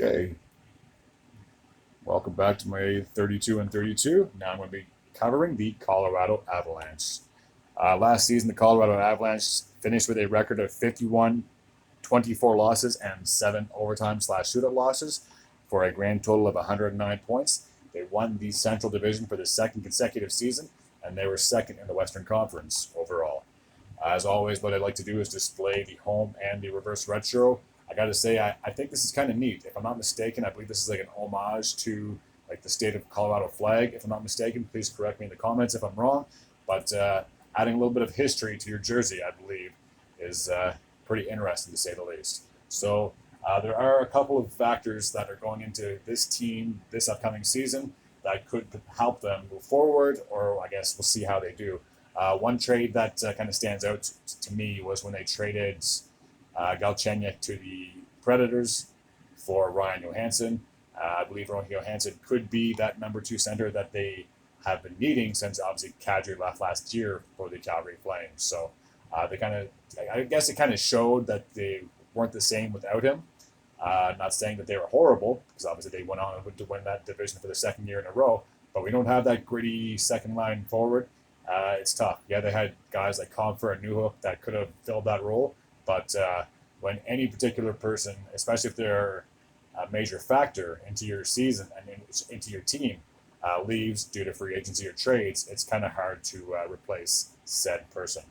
Okay, welcome back to my 32 and 32. Now I'm going to be covering the Colorado Avalanche. Last season, the Colorado Avalanche finished with a record of 51, 24 losses, and 7 overtime/shootout losses for a grand total of 109 points. They won the Central Division for the second consecutive season, and they were second in the Western Conference overall. As always, what I'd like to do is display the home and the reverse retro. I got to say, I think this is kind of neat. If I'm not mistaken, I believe this is like an homage to like the state of Colorado flag. If I'm not mistaken, please correct me in the comments if I'm wrong. But adding a little bit of history to your jersey, I believe, is pretty interesting to say the least. So there are a couple of factors that are going into this team this upcoming season that could help them move forward, or I guess we'll see how they do. One trade that kind of stands out to me was when they traded Galchenyuk to the Predators for Ryan Johansson. I believe Ryan Johansson could be that number 2 center that they have been needing since obviously Kadri left last year for the Calgary Flames. So they kind of, I guess it kind of showed that they weren't the same without him. Not saying that they were horrible, because obviously they went on to win that division for the second year in a row, but we don't have that gritty second line forward. It's tough. Yeah, they had guys like Comfer and Newhook that could have filled that role, but when any particular person, especially if they're a major factor into your season and into your team, leaves due to free agency or trades, it's kind of hard to replace said person.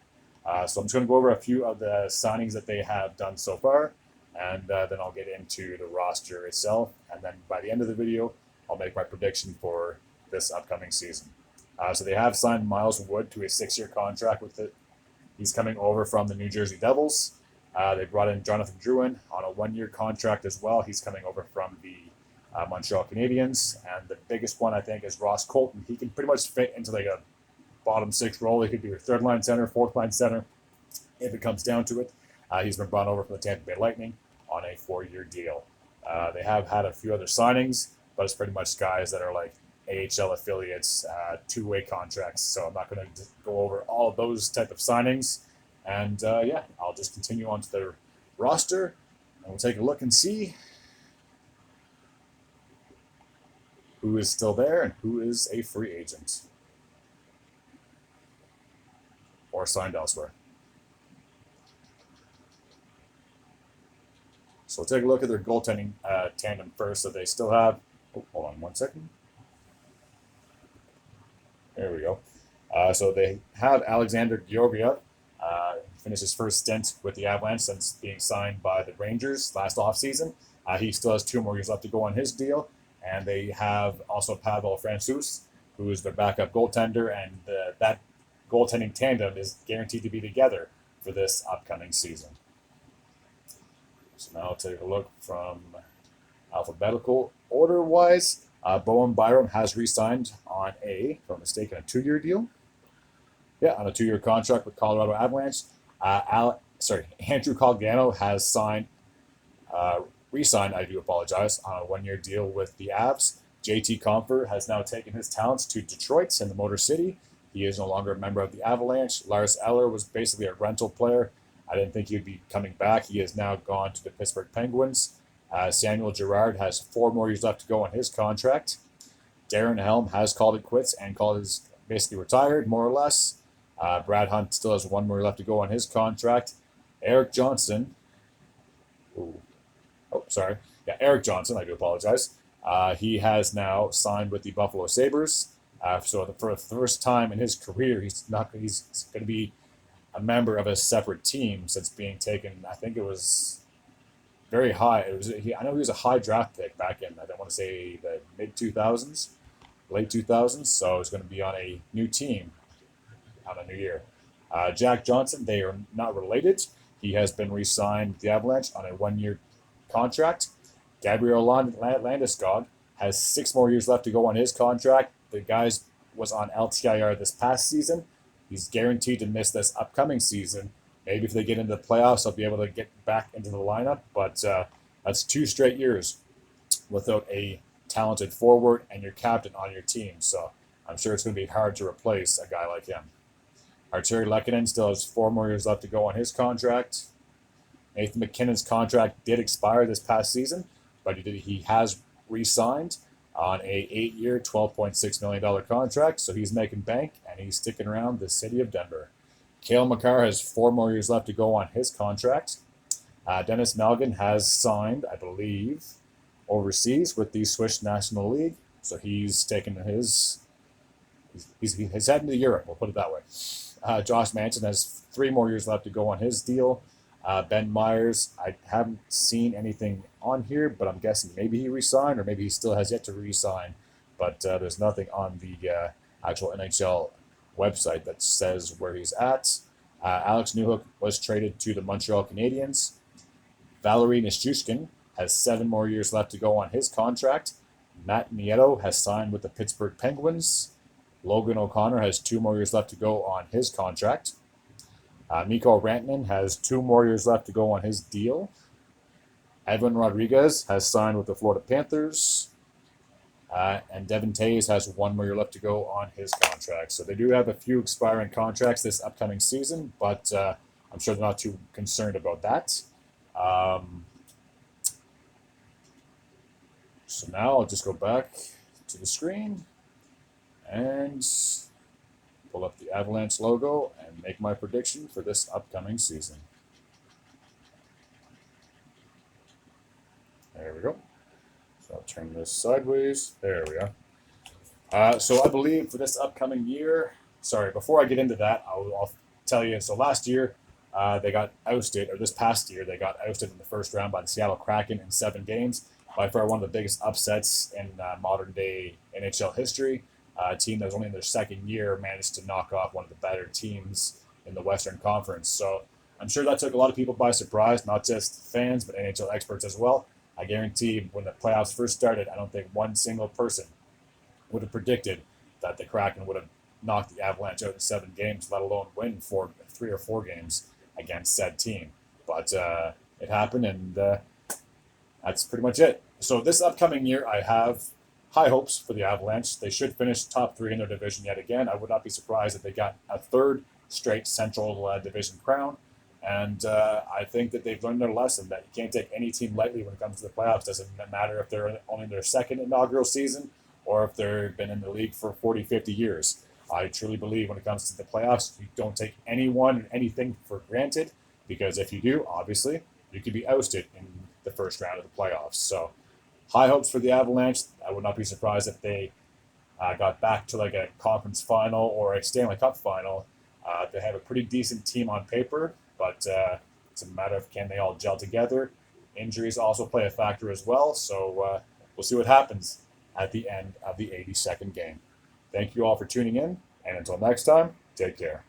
So I'm just going to go over a few of the signings that they have done so far, and then I'll get into the roster itself, and then by the end of the video, I'll make my prediction for this upcoming season. So they have signed Miles Wood to a 6-year contract with it. He's coming over from the New Jersey Devils. They brought in Jonathan Drouin on a 1-year contract as well. He's coming over from the Montreal Canadiens. And the biggest one, I think, is Ross Colton. He can pretty much fit into like a bottom 6 role. He could be your third-line center, fourth-line center, if it comes down to it. He's been brought over from the Tampa Bay Lightning on a 4-year deal. They have had a few other signings, but it's pretty much guys that are like AHL affiliates, 2-way contracts. So I'm not going to go over all of those type of signings. And yeah, I'll just continue on to the roster, and we'll take a look and see who is still there and who is a free agent or signed elsewhere. So we'll take a look at their goaltending tandem first. So they still have, hold on 1 second. There we go. So they have Alexander Georgiev. Finished his first stint with the Avalanche since being signed by the Rangers last offseason. He still has 2 more years left to go on his deal. And they have also Pavel Francouz, who is their backup goaltender. And that goaltending tandem is guaranteed to be together for this upcoming season. So now I'll take a look from alphabetical order-wise. Bowen Byram has re-signed on a 2-year deal. Yeah, on a 2-year contract with Colorado Avalanche. Andrew Cogliano has re-signed, I do apologize, on a 1-year deal with the Avs. JT Compher has now taken his talents to Detroit in the Motor City. He is no longer a member of the Avalanche. Lars Eller was basically a rental player. I didn't think he'd be coming back. He has now gone to the Pittsburgh Penguins. Samuel Girard has 4 more years left to go on his contract. Darren Helm has called it quits and is basically retired, more or less. Brad Hunt still has 1 more year left to go on his contract. Eric Johnson. Eric Johnson, I do apologize. He has now signed with the Buffalo Sabres. So for the first time in his career, he's going to be a member of a separate team since being taken, I think it was very high. I know he was a high draft pick back in, I don't want to say the mid-2000s, late 2000s. So he's going to be on a new team on a new year. Jack Johnson, they are not related. He has been re-signed with the Avalanche on a 1-year contract. Gabriel Landeskog has 6 more years left to go on his contract. The guy was on LTIR this past season. He's guaranteed to miss this upcoming season. Maybe if they get into the playoffs, he'll be able to get back into the lineup. But that's 2 straight years without a talented forward and your captain on your team. So I'm sure it's going to be hard to replace a guy like him. Arturi Lehkonen still has 4 more years left to go on his contract. Nathan McKinnon's contract did expire this past season, but he has re-signed on a 8-year, $12.6 million contract, so he's making bank, and he's sticking around the city of Denver. Cale Makar has 4 more years left to go on his contract. Dennis Malgin has signed, I believe, overseas with the Swiss National League, so he's taken he's heading to Europe, we'll put it that way. Josh Manson has 3 more years left to go on his deal. Ben Myers, I haven't seen anything on here, but I'm guessing maybe he re-signed or maybe he still has yet to re-sign. But there's nothing on the actual NHL website that says where he's at. Alex Newhook was traded to the Montreal Canadiens. Valerie Nichushkin has 7 more years left to go on his contract. Matt Nieto has signed with the Pittsburgh Penguins. Logan O'Connor has 2 more years left to go on his contract. Mikko Rantanen has 2 more years left to go on his deal. Evan Rodriguez has signed with the Florida Panthers. And Devin Tays has 1 more year left to go on his contract. So they do have a few expiring contracts this upcoming season, but I'm sure they're not too concerned about that. So now I'll just go back to the screen and pull up the Avalanche logo and make my prediction for this upcoming season. There we go. So I'll turn this sideways. There we are. So I believe for this upcoming year, before I get into that, I'll tell you. So last year, they got ousted, or this past year, they got ousted in the first round by the Seattle Kraken in 7 games. By far one of the biggest upsets in modern-day NHL history. A team that was only in their second year managed to knock off one of the better teams in the Western Conference. So I'm sure that took a lot of people by surprise, not just fans, but NHL experts as well. I guarantee when the playoffs first started, I don't think one single person would have predicted that the Kraken would have knocked the Avalanche out in 7 games, let alone win 3 or 4 games against said team. But it happened, and that's pretty much it. So this upcoming year, I have high hopes for the Avalanche. They should finish top 3 in their division yet again. I would not be surprised if they got a 3rd straight Central Division crown. And I think that they've learned their lesson that you can't take any team lightly when it comes to the playoffs. Doesn't matter if they're only in their 2nd inaugural season or if they've been in the league for 40, 50 years. I truly believe when it comes to the playoffs, you don't take anyone and anything for granted, because if you do, obviously, you could be ousted in the first round of the playoffs. So high hopes for the Avalanche. I would not be surprised if they got back to like a conference final or a Stanley Cup final. They have a pretty decent team on paper, but it's a matter of can they all gel together. Injuries also play a factor as well, so we'll see what happens at the end of the 82nd game. Thank you all for tuning in, and until next time, take care.